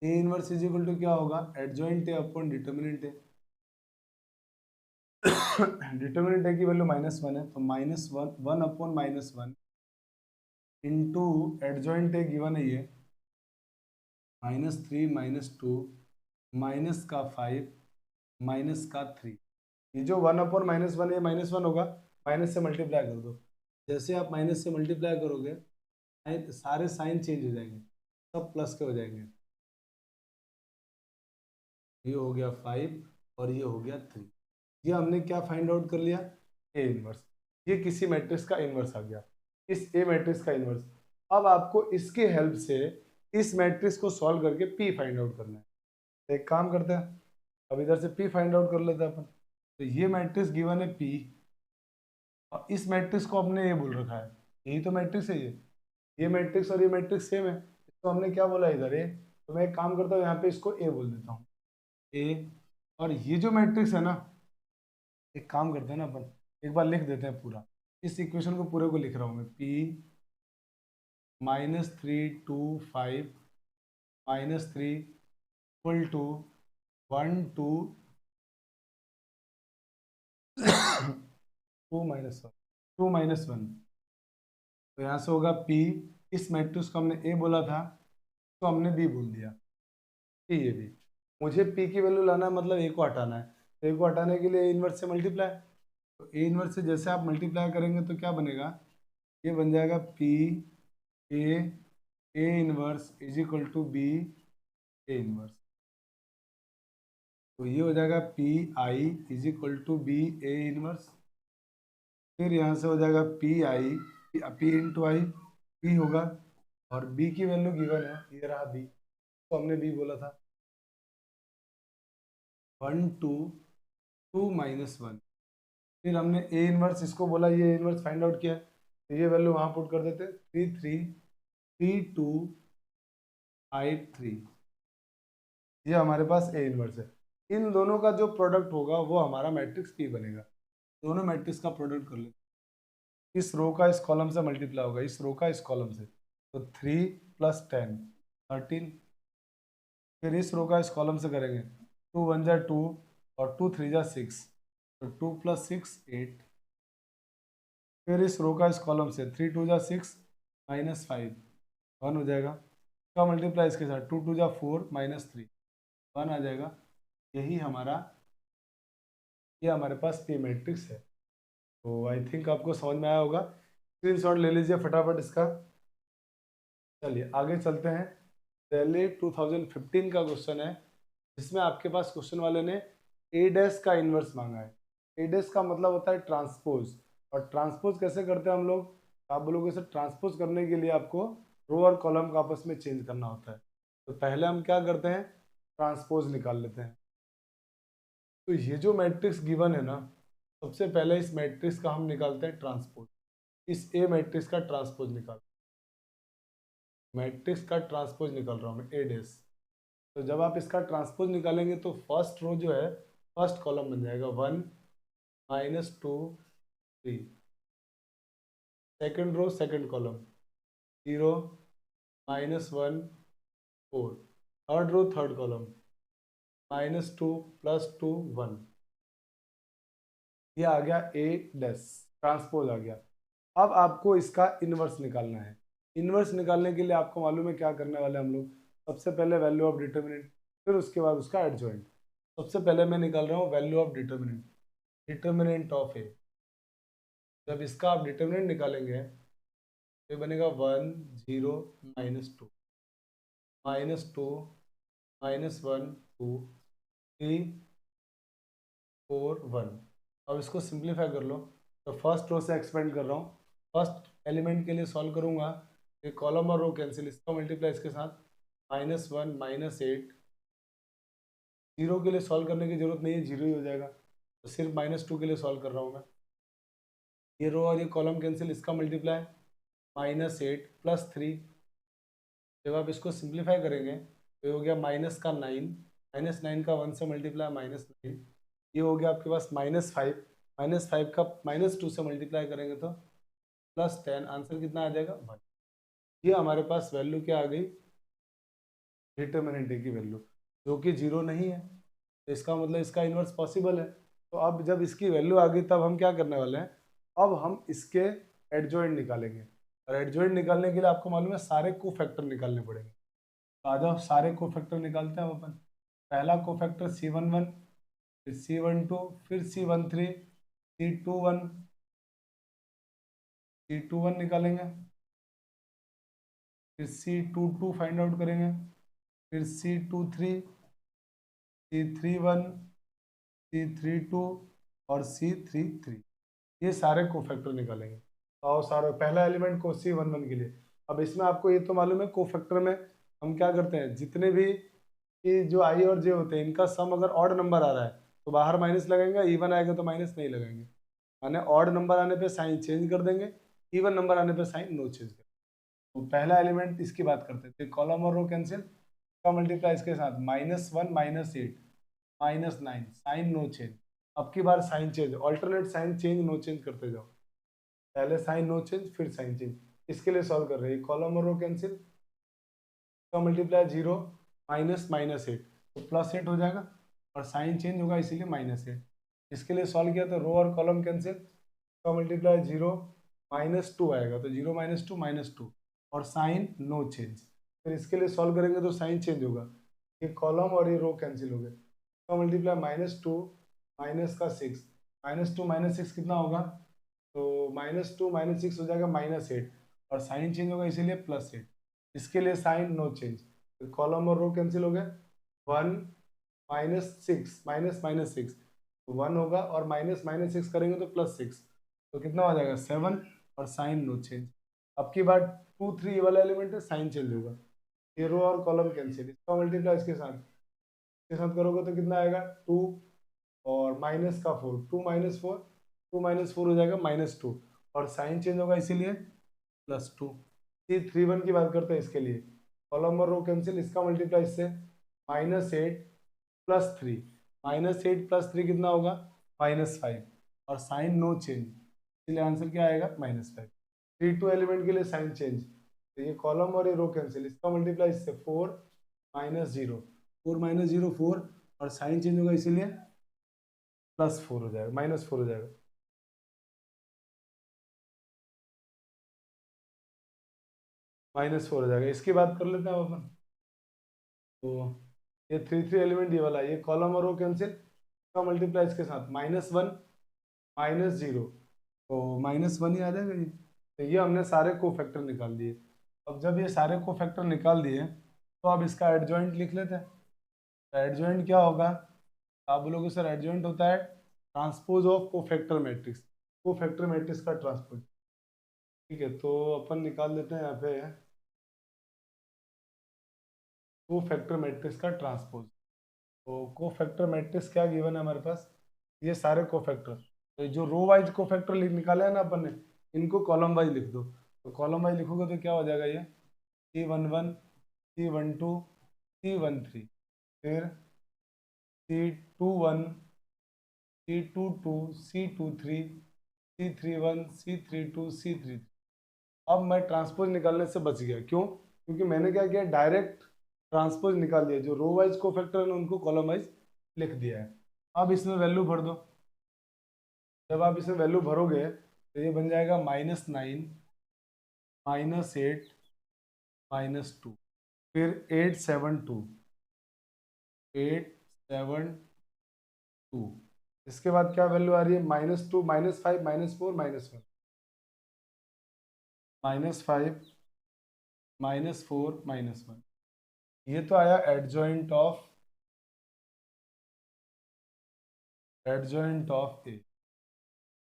A inverse is equal to क्या होगा, एडजॉइंट है अपॉन डिटर्मिनेंट है। डिटर्मिनेंट है की वैल्यू -1 है, तो -1/-1 इंटू एडजॉइंट है गिवन है ये, -3 -2 -5 -3। ये जो 1/-1 है, -1 होगा, माइनस से मल्टीप्लाई कर दो। जैसे आप माइनस से मल्टीप्लाई करोगे सारे साइन चेंज हो जाएंगे, सब प्लस के हो जाएंगे। ये हो गया 5 और ये हो गया 3। ये हमने क्या फाइंड आउट कर लिया, ए इनवर्स। ये किसी मैट्रिक्स का इनवर्स आ गया, इस ए मैट्रिक्स का इनवर्स। अब आपको इसके हेल्प से इस मैट्रिक्स को सॉल्व करके पी फाइंड आउट करना है। तो एक काम करते हैं, अब इधर से पी फाइंड आउट कर लेते हैं अपन। तो ये मैट्रिक्स गिवन है पी, और इस मैट्रिक्स को हमने ये बोल रखा है, यही तो मैट्रिक्स है ये मैट्रिक्स और ये मैट्रिक्स सेम है, इसको हमने क्या बोला इधर ए। तो मैं एक काम करता हूँ, यहाँ पे इसको ए बोल देता हूँ, ए। और ये जो मैट्रिक्स है ना, एक काम करते हैं ना अपन, एक बार लिख देते हैं पूरा, इस इक्वेशन को पूरे को लिख रहा हूँ मैं, पी -3 2 5 -3 इक्वल टू 1 2 2 - 1। तो यहाँ से होगा P, इस मैट्रिक्स को हमने A बोला था तो हमने B बोल दिया, P ये भी। मुझे P की वैल्यू लाना है, मतलब A को हटाना है, तो A को हटाने के लिए इनवर्स से मल्टीप्लाई। तो A इनवर्स से जैसे आप मल्टीप्लाई करेंगे तो क्या बनेगा, ये बन जाएगा P A inverse is equal to B A inverse. तो ये हो जाएगा PI is equal to B A inverse. फिर यहाँ से हो जाएगा P इंटू आई, P होगा, और B की वैल्यू गिवन है, ये रहा B, तो हमने B बोला था, 1 2 2 -1। फिर हमने A इनवर्स इसको बोला, ये इनवर्स फाइंड आउट किया, तो ये वैल्यू वहाँ पुट कर देते, 3 3 3 2 5 3। ये हमारे पास A इनवर्स है। इन दोनों का जो प्रोडक्ट होगा वो हमारा मैट्रिक्स P बनेगा। दोनों मैट्रिक्स का प्रोडक्ट कर लेते, इस रो का इस कॉलम से मल्टीप्लाई होगा, इस रो का इस कॉलम से, तो 3 + 10 13। फिर इस रो का इस कॉलम से करेंगे, 2 1 जा 2 और 2 3 जा 6, तो 2 + 6 8। फिर इस रो का इस कॉलम से 3 2 जा 6 -5 1 हो जाएगा, का मल्टीप्लाई इसके साथ, 2 2 जा 4 -3 1 आ जाएगा। यही हमारा ये हमारे पास पी मैट्रिक्स है। तो आई थिंक आपको समझ में आया होगा। स्क्रीनशॉट ले लीजिए फटाफट इसका। चलिए आगे चलते हैं। दिल्ली 2015 का क्वेश्चन है, जिसमें आपके पास क्वेश्चन वाले ने ए डैश का इन्वर्स मांगा है। ए डैश का मतलब होता है ट्रांसपोज, और ट्रांसपोज कैसे करते हैं हम लोग? आप बोलोगे सर ट्रांसपोज करने के लिए आपको रो और कॉलम का आपस में चेंज करना होता है। तो पहले हम क्या करते हैं, ट्रांसपोज निकाल लेते हैं। तो ये जो मैट्रिक्स गिवन है ना, सबसे पहले इस मैट्रिक्स का हम निकालते हैं ट्रांसपोज। इस ए मैट्रिक्स का ट्रांसपोज निकाल, मैट्रिक्स का ट्रांसपोज निकाल रहा हूँ मैं, ए डैश। तो जब आप इसका ट्रांसपोज निकालेंगे तो फर्स्ट रो जो है फर्स्ट कॉलम बन जाएगा 1 -2 3, second row second column 0 -1 4, third row third column -2 +2 1। ये आ गया ए डैश, ट्रांसपोज आ गया। अब आपको इसका इन्वर्स निकालना है। इन्वर्स निकालने के लिए आपको मालूम है क्या करने वाले हम लोग? सबसे पहले वैल्यू ऑफ डिटर्मिनेंट, फिर उसके बाद उसका एडजॉइंट। सबसे पहले मैं निकाल रहा हूँ value of determinant, determinant of A. जब इसका आप डिटर्मिनेंट निकालेंगे तो बनेगा 1 0 -2 -2 -1 2 3 4 1। अब इसको सिंप्लीफाई कर लो। तो फर्स्ट रो से एक्सपेंड कर रहा हूँ, फर्स्ट एलिमेंट के लिए सॉल्व करूँगा। ये कॉलम और रो कैंसिल, इसका मल्टीप्लाई इसके साथ -1 -8। जीरो के लिए सॉल्व करने की जरूरत नहीं है, जीरो ही हो जाएगा। तो सिर्फ -2 के लिए सॉल्व कर रहा हूँ मैं। ये रो और ये कॉलम कैंसिल, इसका मल्टीप्लाई -8 +3। जब आप इसको सिंप्लीफाई करेंगे तो ये हो गया -9, -9 का 1 से मल्टीप्लाई -9। ये हो गया आपके पास -5, -5 का -2 से मल्टीप्लाई करेंगे तो +10। आंसर कितना आ जाएगा 1। ये हमारे पास वैल्यू क्या आ गई, डिटर्मिनेंट ए की वैल्यू, जो कि जीरो नहीं है। तो इसका मतलब इसका इन्वर्स पॉसिबल है। तो अब जब इसकी वैल्यू आ गई तब हम क्या करने वाले हैं, अब हम इसके एडजॉइंट निकालेंगे। और एडजॉइंट निकालने के लिए आपको मालूम है सारे को फैक्टर निकालने पड़ेंगे। तो आ जाओ सारे को फैक्टर निकालते हैं हम अपन। पहला को फैक्टर C11, फिर C12, फिर C13, C21, C21 निकालेंगे, फिर C22 फाइंड आउट करेंगे, फिर C23, C31, C32 और C33। ये सारे कोफैक्टर निकालेंगे। और सारे पहला एलिमेंट को C11 के लिए। अब इसमें आपको ये तो मालूम है कोफैक्टर में हम क्या करते हैं, जितने भी ये जो आई और जे होते हैं इनका सम अगर ऑड नंबर आ रहा है तो बाहर माइनस लगाएंगे, इवन आएगा तो माइनस नहीं लगाएंगे। माने ऑड नंबर आने पे साइन चेंज कर देंगे, इवन नंबर आने पे साइन नो चेंज कर। तो पहला एलिमेंट इसकी बात करते थे, कॉलम और रो कैंसिल का मल्टीप्लाई इसके साथ -1 -8 -9 साइन नो चेंज। अब की बार sign change, alternate sign change no change करते जाओ। पहले साइन नो चेंज फिर साइन चेंज। इसके लिए सॉल्व कर रहे हैं, कॉलम और रो कैंसिल का मल्टीप्लाई 0 -8 तो +8 हो जाएगा, और साइन चेंज होगा इसीलिए -8। इसके लिए सॉल्व किया तो रो और कॉलम कैंसिल का मल्टीप्लाई 0 -2 आएगा, तो 0 -2 -2 और साइन नो चेंज। फिर इसके लिए सॉल्व करेंगे तो साइन चेंज होगा, ये कॉलम और ये रो कैंसिल हो गए। का मल्टीप्लाई -2 माइनस का 6, -2 -6 कितना होगा, तो -2 -6 हो जाएगा -8, और साइन चेंज होगा इसीलिए +8। इसके लिए साइन नो चेंज, तो कॉलम और रो कैंसिल हो गए। 1 -6 -6 तो 1 होगा, और -6 करेंगे तो +6, तो कितना हो जाएगा 7, और साइन नो चेंज। अब की बार 2 3 वाला एलिमेंट है, साइन चेंज होगा। ये रो और कॉलम कैंसिल, इसका मल्टीप्लाई इसके साथ करोगे तो कितना आएगा 2 और माइनस का 4, 2 -4, 2 -4 हो जाएगा -2, और साइन चेंज होगा इसीलिए +2। C31 की बात करते हैं, इसके लिए कॉलम और रो कैंसिल, इसका मल्टीप्लाई इससे -8 +3, -8 +3 कितना होगा -5, और साइन नो चेंज, इसलिए आंसर क्या आएगा -5। 32 एलिमेंट के लिए साइन चेंज, तो ये कॉलम और ये रो कैंसिल, इसका मल्टीप्लाई इससे 4 -0, 4 -0 4, और साइन चेंज होगा इसीलिए +4 हो जाएगा, -4 हो जाएगा। -4 हो जाएगा। इसकी बात कर लेते हैं अब अपन। तो ये 3 3 एलिमेंट ये वाला, ये कॉलम और रो कैंसिल, का मल्टीप्लाई इसके साथ -1 -0, तो -1 ही आ जाएगा ये। तो ये हमने सारे कोफैक्टर निकाल दिए। अब जब ये सारे कोफैक्टर निकाल दिए तो अब इसका एडजॉइंट लिख लेते हैं। तो एडजॉइंट क्या होगा, आप बोलोगे सर एडजॉइंट होता है transpose of cofactor matrix, cofactor matrix का ट्रांसपोज। ठीक है, तो अपन निकाल लेते हैं यहाँ पे कोफैक्टर मैट्रिक्स का ट्रांसपोज। तो कोफैक्टर मैट्रिक्स क्या गिवन है हमारे पास, ये सारे कोफैक्टर, तो जो रो वाइज कोफैक्टर निकाले हैं ना अपन ने, इनको कॉलम वाइज लिख दो। तो कॉलम वाइज लिखोगे तो क्या हो जाएगा, ये C11 C12 C13, फिर C21 C22 C23 C31 C32 C33। अब मैं ट्रांसपोज निकालने से बच गया, क्यों, क्योंकि मैंने क्या किया, डायरेक्ट ट्रांसपोज निकाल दिया, जो रो वाइज कोफैक्टर है उनको कॉलम वाइज लिख दिया है। अब इसमें वैल्यू भर दो। जब आप इसमें वैल्यू भरोगे तो ये बन जाएगा -9 -8 -2, फिर 8 7 2 इसके बाद क्या वैल्यू आ रही है, -2 -5 -4 -1, -5 -4 -1। ये तो आया एडजॉइंट ऑफ ए।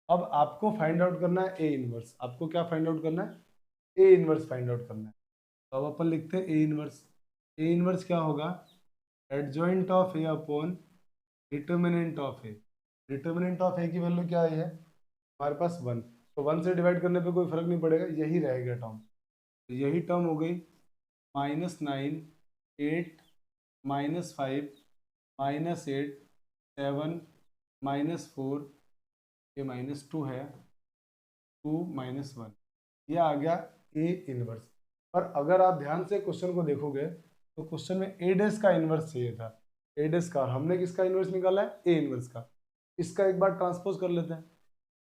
अब आपको फाइंड आउट करना है ए इनवर्स। आपको क्या फाइंड आउट करना है, ए इनवर्स फाइंड आउट करना है। तो अब अपन लिखते हैं ए इनवर्स। ए इनवर्स क्या होगा, adjoint of A upon determinant of A. Determinant of A की वैल्यू क्या आई है हमारे पास 1, तो 1 से डिवाइड करने पे कोई फर्क नहीं पड़ेगा, यही रहेगा टर्म। तो यही टर्म हो गई -9 8 -5 -8 7 -4, ये -2 है, 2 -1, ये आ गया ए इनवर्स। पर अगर आप ध्यान से क्वेश्चन को देखोगे तो क्वेश्चन में ए डैश का इनवर्स चाहिए था, ए डैश का, और हमने किसका इनवर्स निकाला है, ए इनवर्स का। इसका एक बार ट्रांसपोज कर लेते हैं।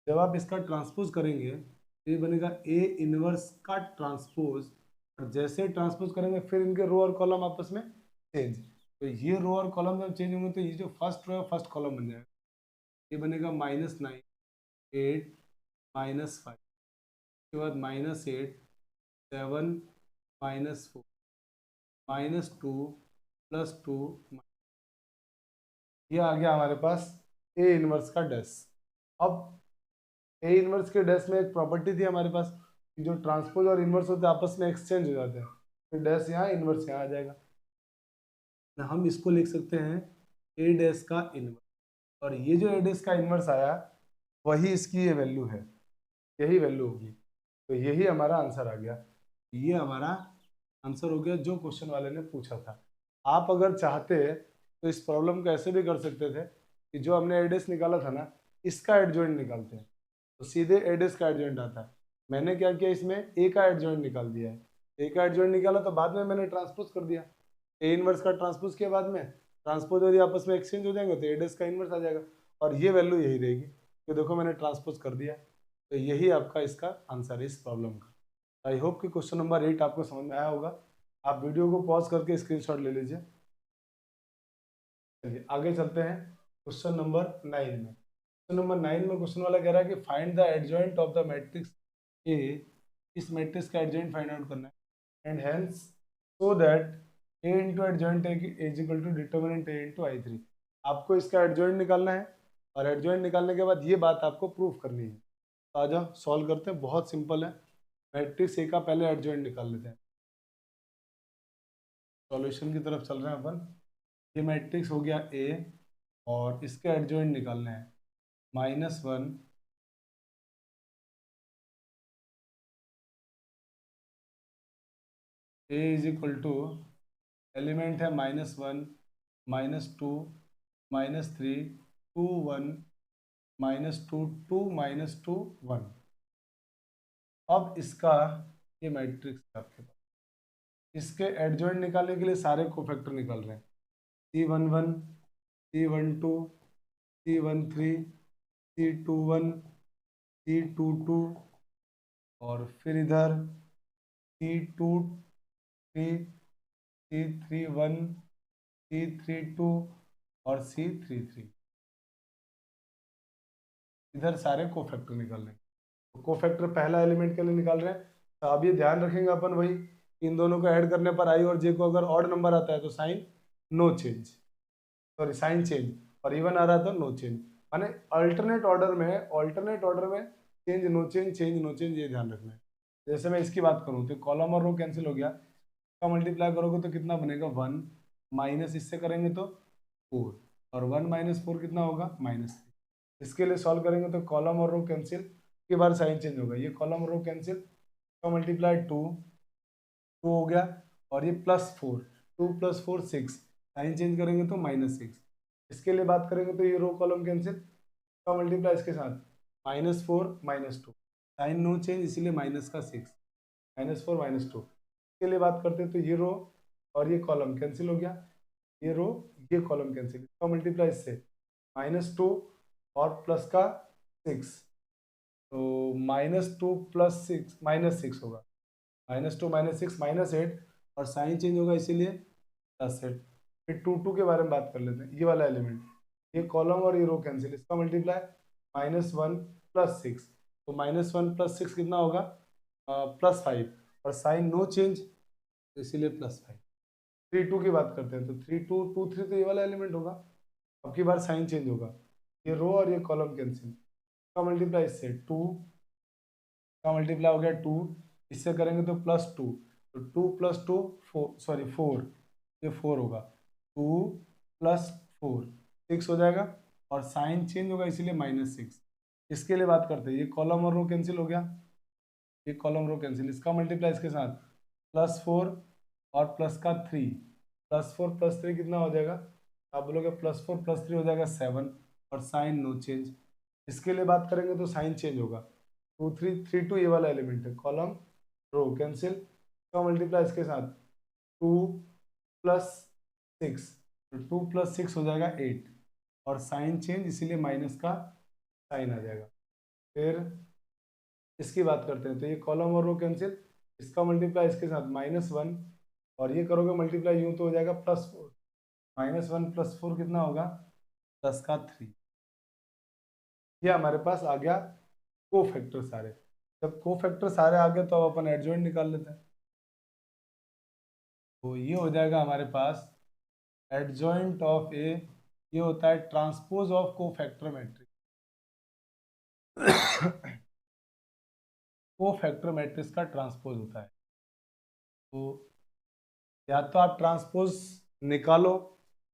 जब आप इसका ट्रांसपोज करेंगे तो ये बनेगा ए इनवर्स का ट्रांसपोज, और जैसे ट्रांसपोज करेंगे फिर इनके रो और कॉलम आपस में चेंज। तो ये रो और कॉलम जब चेंज होंगे तो ये जो फर्स्ट रो है फर्स्ट कॉलम बन जाएगा। ये बनेगा -9 8 -5, उसके बाद -8 7 -4 -2 +2, ये आ गया हमारे पास ए इनवर्स का डैश। अब ए इनवर्स के डैश में एक प्रॉपर्टी थी हमारे पास कि जो ट्रांसपोज और इनवर्स होते हैं आपस में एक्सचेंज हो जाते हैं, फिर डैश यहाँ इनवर्स यहाँ आ जाएगा। ना हम इसको लिख सकते हैं ए डैश का इनवर्स, और ये जो ए डैश का इनवर्स आया वही इसकी ये वैल्यू है, यही वैल्यू होगी। तो यही हमारा आंसर आ गया, ये हमारा आंसर हो गया जो क्वेश्चन वाले ने पूछा था। आप अगर चाहते तो इस प्रॉब्लम को ऐसे भी कर सकते थे कि जो हमने एडेस निकाला था ना, इसका एडजॉइंट निकालते हैं तो सीधे एडेस का एडजॉइंट आता है। मैंने क्या किया, इसमें ए का एडजॉइंट निकाल दिया है। ए का एडजॉइंट निकाला तो बाद में मैंने ट्रांसपोज कर दिया, ए इनवर्स का ट्रांसपोज के बाद में ट्रांसपोज यदि आपस में एक्सचेंज हो जाएंगे तो एडेस का इनवर्स आ जाएगा, और ये वैल्यू यही रहेगी। तो देखो मैंने ट्रांसपोज कर दिया, तो यही आपका इसका आंसर है इस प्रॉब्लम का। आई होप कि क्वेश्चन नंबर 8 आपको समझ में आया होगा। आप वीडियो को पॉज करके स्क्रीनशॉट ले लीजिए। चलिए आगे चलते हैं क्वेश्चन नंबर 9 में। क्वेश्चन नंबर 9 में क्वेश्चन वाला कह रहा है कि find the adjoint of the matrix A. इस मैट्रिक्स का एडजॉइंट फाइंड आउट करना है, and hence so that A into adjoint A is equal to determinant A into I3। आपको इसका एडजॉइंट निकालना है, और एडजॉइंट निकालने के बाद ये बात आपको प्रूफ करनी है। तो आ जाओ सॉल्व करते हैं, बहुत सिंपल है। मैट्रिक्स ए का पहले एडजॉइंट निकाल लेते हैं। सॉल्यूशन की तरफ चल रहे हैं अपन। ये मैट्रिक्स हो गया ए, और इसके एडजॉइंट निकालने हैं -1 ए इज इक्वल टू, एलिमेंट है -1 -2 -3 2 1 -2 2 -2 1। अब इसका ये मैट्रिक्स है आपके पास, इसके एडजॉइंट निकालने के लिए सारे कोफैक्टर निकाल रहे हैं, C11 C12 C13 C21 C22, और फिर इधर C23 C31 C32 और C33। इधर सारे कोफैक्टर निकाल लेंगे। तो कोफैक्टर पहला एलिमेंट के लिए निकाल रहे हैं, तो अब ये ध्यान रखेंगे अपन वही, इन दोनों को ऐड करने पर आई और जे को अगर ऑड नंबर आता है तो sign no change, sorry sign change, और इवन आ रहा था नो चेंज, माने ऑल्टरनेट ऑर्डर में change no change, change no change, ये ध्यान रखना है। जैसे मैं इसकी बात करूँ तो कॉलम और रो कैंसिल हो गया, इसका मल्टीप्लाई करोगे तो कितना बनेगा 1, माइनस इससे करेंगे तो 4, और 1 माइनस 4 कितना होगा -3। इसके लिए सॉल्व करेंगे तो कॉलम और रो कैंसिल के बाद साइन चेंज होगा, ये कॉलम और रो कैंसिल, इसका मल्टीप्लाई 2 हो गया, और ये +4, 2 + 4 6, साइन चेंज करेंगे तो -6। इसके लिए बात करेंगे तो ये रो कॉलम कैंसिल, का मल्टीप्लाई इसके साथ -4 -2, साइन नो चेंज इसीलिए -6, -4 -2। इसके लिए बात करते हैं तो ये रो और ये कॉलम कैंसिल हो गया, ये रो ये कॉलम कैंसिल, इसका मल्टीप्लाई इससे -2 और प्लस का 6, तो -2 + 6 -6 होगा, -2 -6 -8, और साइन चेंज होगा इसीलिए +8। फिर 2 के बारे में बात कर लेते हैं, ये वाला एलिमेंट, ये कॉलम और ये रो कैंसिल, इसका मल्टीप्लाई -1 + 6, तो -1 + 6 कितना होगा +5, और साइन नो चेंज तो इसीलिए +5। 3 2 की बात करते हैं तो 3 2 2 3 तो ये वाला एलिमेंट होगा, अब की बार साइन चेंज होगा, ये रो और ये कॉलम कैंसिल, इसका मल्टीप्लाई इससे 2 का मल्टीप्लाई हो गया 2, इससे करेंगे तो +2, तो 2 + 2 4, सॉरी 4, ये 4 होगा, 2 + 4 6 हो जाएगा, और साइन चेंज होगा इसीलिए -6। इसके लिए बात करते हैं, ये कॉलम और रो कैंसिल हो गया, ये कॉलम रो कैंसिल, इसका मल्टीप्लाई इसके साथ +4 और प्लस का 3, +4 + 3 कितना हो जाएगा, आप बोलोगे +4 + 3 हो जाएगा 7, और साइन नो चेंज। इसके लिए बात करेंगे तो साइन चेंज होगा, 2 3 3 2 ये वाला एलिमेंट है, कॉलम रो कैंसिल, का मल्टीप्लाई इसके साथ 2 + 6, तो 2 + 6 हो जाएगा 8, और साइन चेंज इसीलिए माइनस का साइन आ जाएगा। फिर इसकी बात करते हैं तो ये कॉलम और रो कैंसिल, इसका मल्टीप्लाई इसके साथ -1, और ये करोगे मल्टीप्लाई यूं तो हो जाएगा +4, -1 + 4 कितना होगा प्लस का 3। ये हमारे पास आ गया को फैक्टर सारे। जब को फैक्टर सारे आ गए तो अब अपन एडजॉइंट निकाल लेते हैं, तो ये हो जाएगा हमारे पास एडजॉइंट ऑफ ए, ये होता है ट्रांसपोज ऑफ को फैक्टर मैट्रिक्स। को फैक्टर मैट्रिक्स का ट्रांसपोज होता है, तो या तो आप ट्रांसपोज निकालो,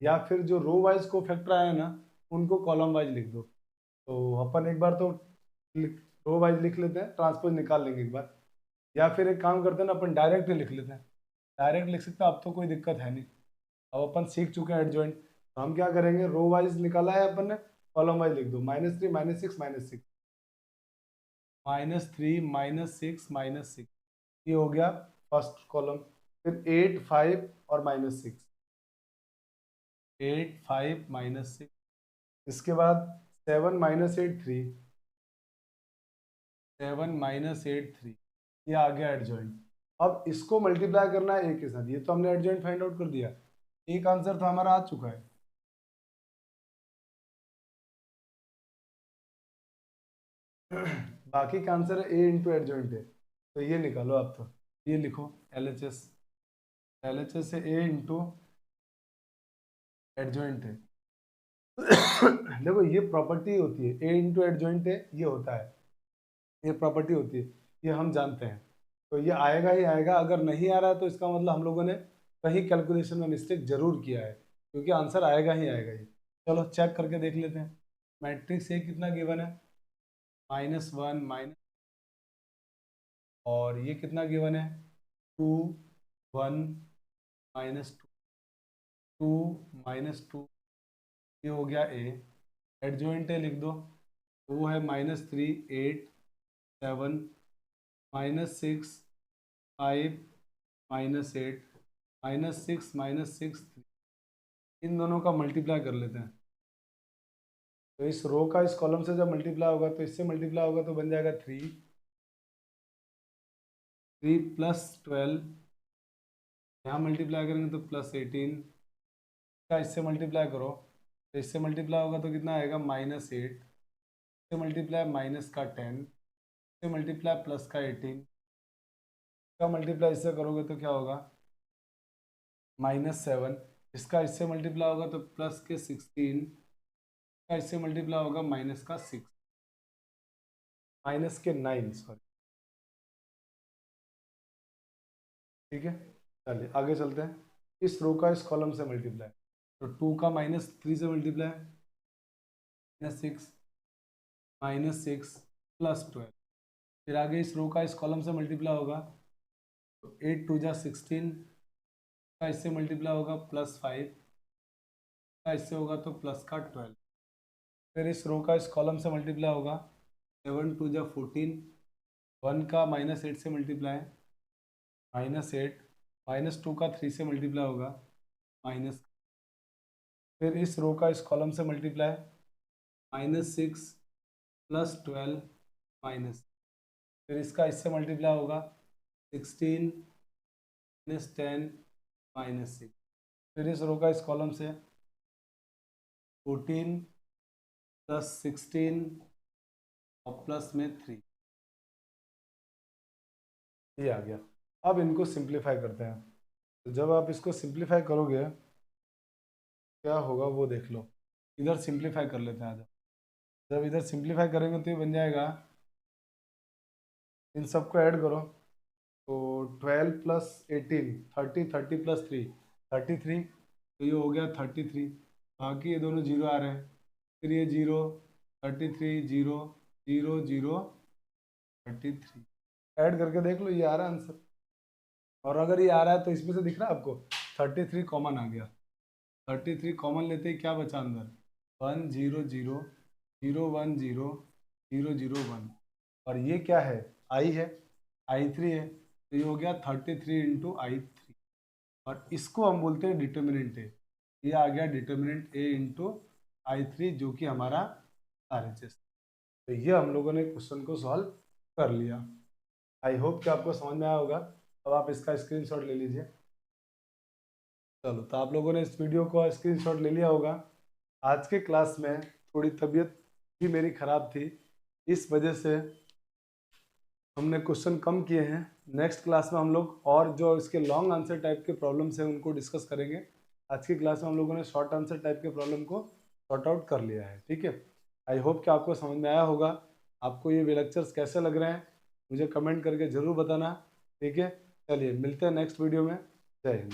या फिर जो रो वाइज को फैक्टर आए ना उनको कॉलम वाइज लिख दो। तो अपन एक बार तो रो वाइज लिख लेते हैं, ट्रांसपोज निकाल लेंगे एक बार, या फिर एक काम करते हैं ना अपन डायरेक्ट ही लिख लेते हैं, डायरेक्ट लिख सकते हैं, अब तो कोई दिक्कत है नहीं, अब अपन सीख चुके हैं एडजॉइंट। तो हम क्या करेंगे, रो वाइज निकाला है अपन ने, कॉलम वाइज लिख दो, -3 -6 -6, -3 -6 -6, ये हो गया फर्स्ट कॉलम। फिर 8 5 और -6, 8 5 -6, इसके बाद 7 -8 3, 7 -8 3, ये आ गया एडजॉइंट। अब इसको मल्टीप्लाई करना है ए के साथ, ये तो हमने एडजॉइंट फाइंड आउट कर दिया, एक आंसर तो हमारा आ चुका है। बाकी का आंसर है ए इंटू एडजॉइंट है, तो ये निकालो आप, तो ये लिखो LHS, LHS है ए इंटू एडजॉइंट है। देखो ये प्रॉपर्टी होती है, ए इंटू एडजॉइंट है, ये होता है, ये प्रॉपर्टी होती है, ये हम जानते हैं, तो ये आएगा ही आएगा, अगर नहीं आ रहा है तो इसका मतलब हम लोगों ने कहीं कैलकुलेशन में मिस्टेक जरूर किया है, क्योंकि आंसर आएगा ही आएगा ये। चलो चेक करके देख लेते हैं, मैट्रिक्स ए कितना गिवन है -1 माइनस, और ये कितना गिवन है 2 1 -2, 2 -2, ये हो गया ए, एडजॉइंट है लिख दो, वो है -3 8 7 -6 5 -8 -6 -6 3, इन दोनों का मल्टीप्लाई कर लेते हैं, तो इस रो का इस कॉलम से जब मल्टीप्लाई होगा तो इससे मल्टीप्लाई होगा तो बन जाएगा 3 + 12, यहाँ मल्टीप्लाई करेंगे तो +18, का इससे मल्टीप्लाई करो तो इससे मल्टीप्लाई होगा तो कितना आएगा -8, से मल्टीप्लाई माइनस का 10, से मल्टीप्लाई प्लस का 18, का मल्टीप्लाई इससे करोगे तो क्या होगा -7, इसका इससे मल्टीप्लाई होगा तो प्लस के 16, का इससे मल्टीप्लाई होगा माइनस का 6, माइनस के 9 सॉरी। ठीक है, चलिए आगे चलते हैं। इस रो का इस कॉलम से मल्टीप्लाई, तो 2 का -3 से मल्टीप्लाई, -6, -6 +12, फिर आगे इस रो का इस कॉलम से मल्टीप्लाई होगा, तो 8 2 जा 16, का इससे मल्टीप्लाई होगा +5, का इससे होगा तो प्लस का 12, फिर इस रो का इस कॉलम से मल्टीप्लाई होगा, 7 2 जा 14, 1 का -8 से मल्टीप्लाई, -8, -2 का 3 से मल्टीप्लाई होगा, माइनस, फिर इस रो का इस कॉलम से मल्टीप्लाई, -6 +12 माइनस, फिर इसका इससे मल्टीप्लाई होगा 16 -10 -6, फिर इस रो का इस कॉलम से 14 + 16 और प्लस में 3, ये आ गया। अब इनको सिंप्लीफाई करते हैं, तो जब आप इसको सिंप्लीफाई करोगे क्या होगा वो देख लो। इधर सिंप्लीफाई कर लेते हैं आज। जब इधर सिंप्लीफाई करेंगे तो ये बन जाएगा, इन सबको ऐड करो तो 12 + 18 30, 30 + 3 33, तो ये हो गया 33, बाकी ये दोनों जीरो आ रहे हैं, फिर ये 0 33 0 0 0 33, ऐड करके देख लो ये आ रहा है आंसर। और अगर ये आ रहा है तो इसमें से दिख रहा है आपको 33 कॉमन आ गया, 33 कॉमन लेते ही क्या बचा अंदर, 1 0 0 0 1 0 0 0 1, और ये क्या है आई है, I3 है, तो ये हो गया 33 × I3, और इसको हम बोलते हैं डिटर्मिनेंट ए। ये आ गया डिटर्मिनेंट ए × I3 जो कि हमारा RHS। तो ये हम लोगों ने क्वेश्चन को सॉल्व कर लिया। आई होप कि आपको समझ में आया होगा। अब आप इसका स्क्रीनशॉट ले लीजिए। चलो, तो आप लोगों ने इस वीडियो को स्क्रीनशॉट ले लिया होगा। आज के क्लास में थोड़ी तबीयत भी मेरी ख़राब थी, इस वजह से हमने क्वेश्चन कम किए हैं। नेक्स्ट क्लास में हम लोग और जो इसके लॉन्ग आंसर टाइप के प्रॉब्लम्स हैं उनको डिस्कस करेंगे। आज की क्लास में हम लोगों ने शॉर्ट आंसर टाइप के प्रॉब्लम को सॉर्ट आउट कर लिया है। ठीक है, आई होप कि आपको समझ में आया होगा। आपको ये लेक्चर्स कैसे लग रहे हैं मुझे कमेंट करके ज़रूर बताना। ठीक है, चलिए मिलते हैं नेक्स्ट वीडियो में। जय हिंद।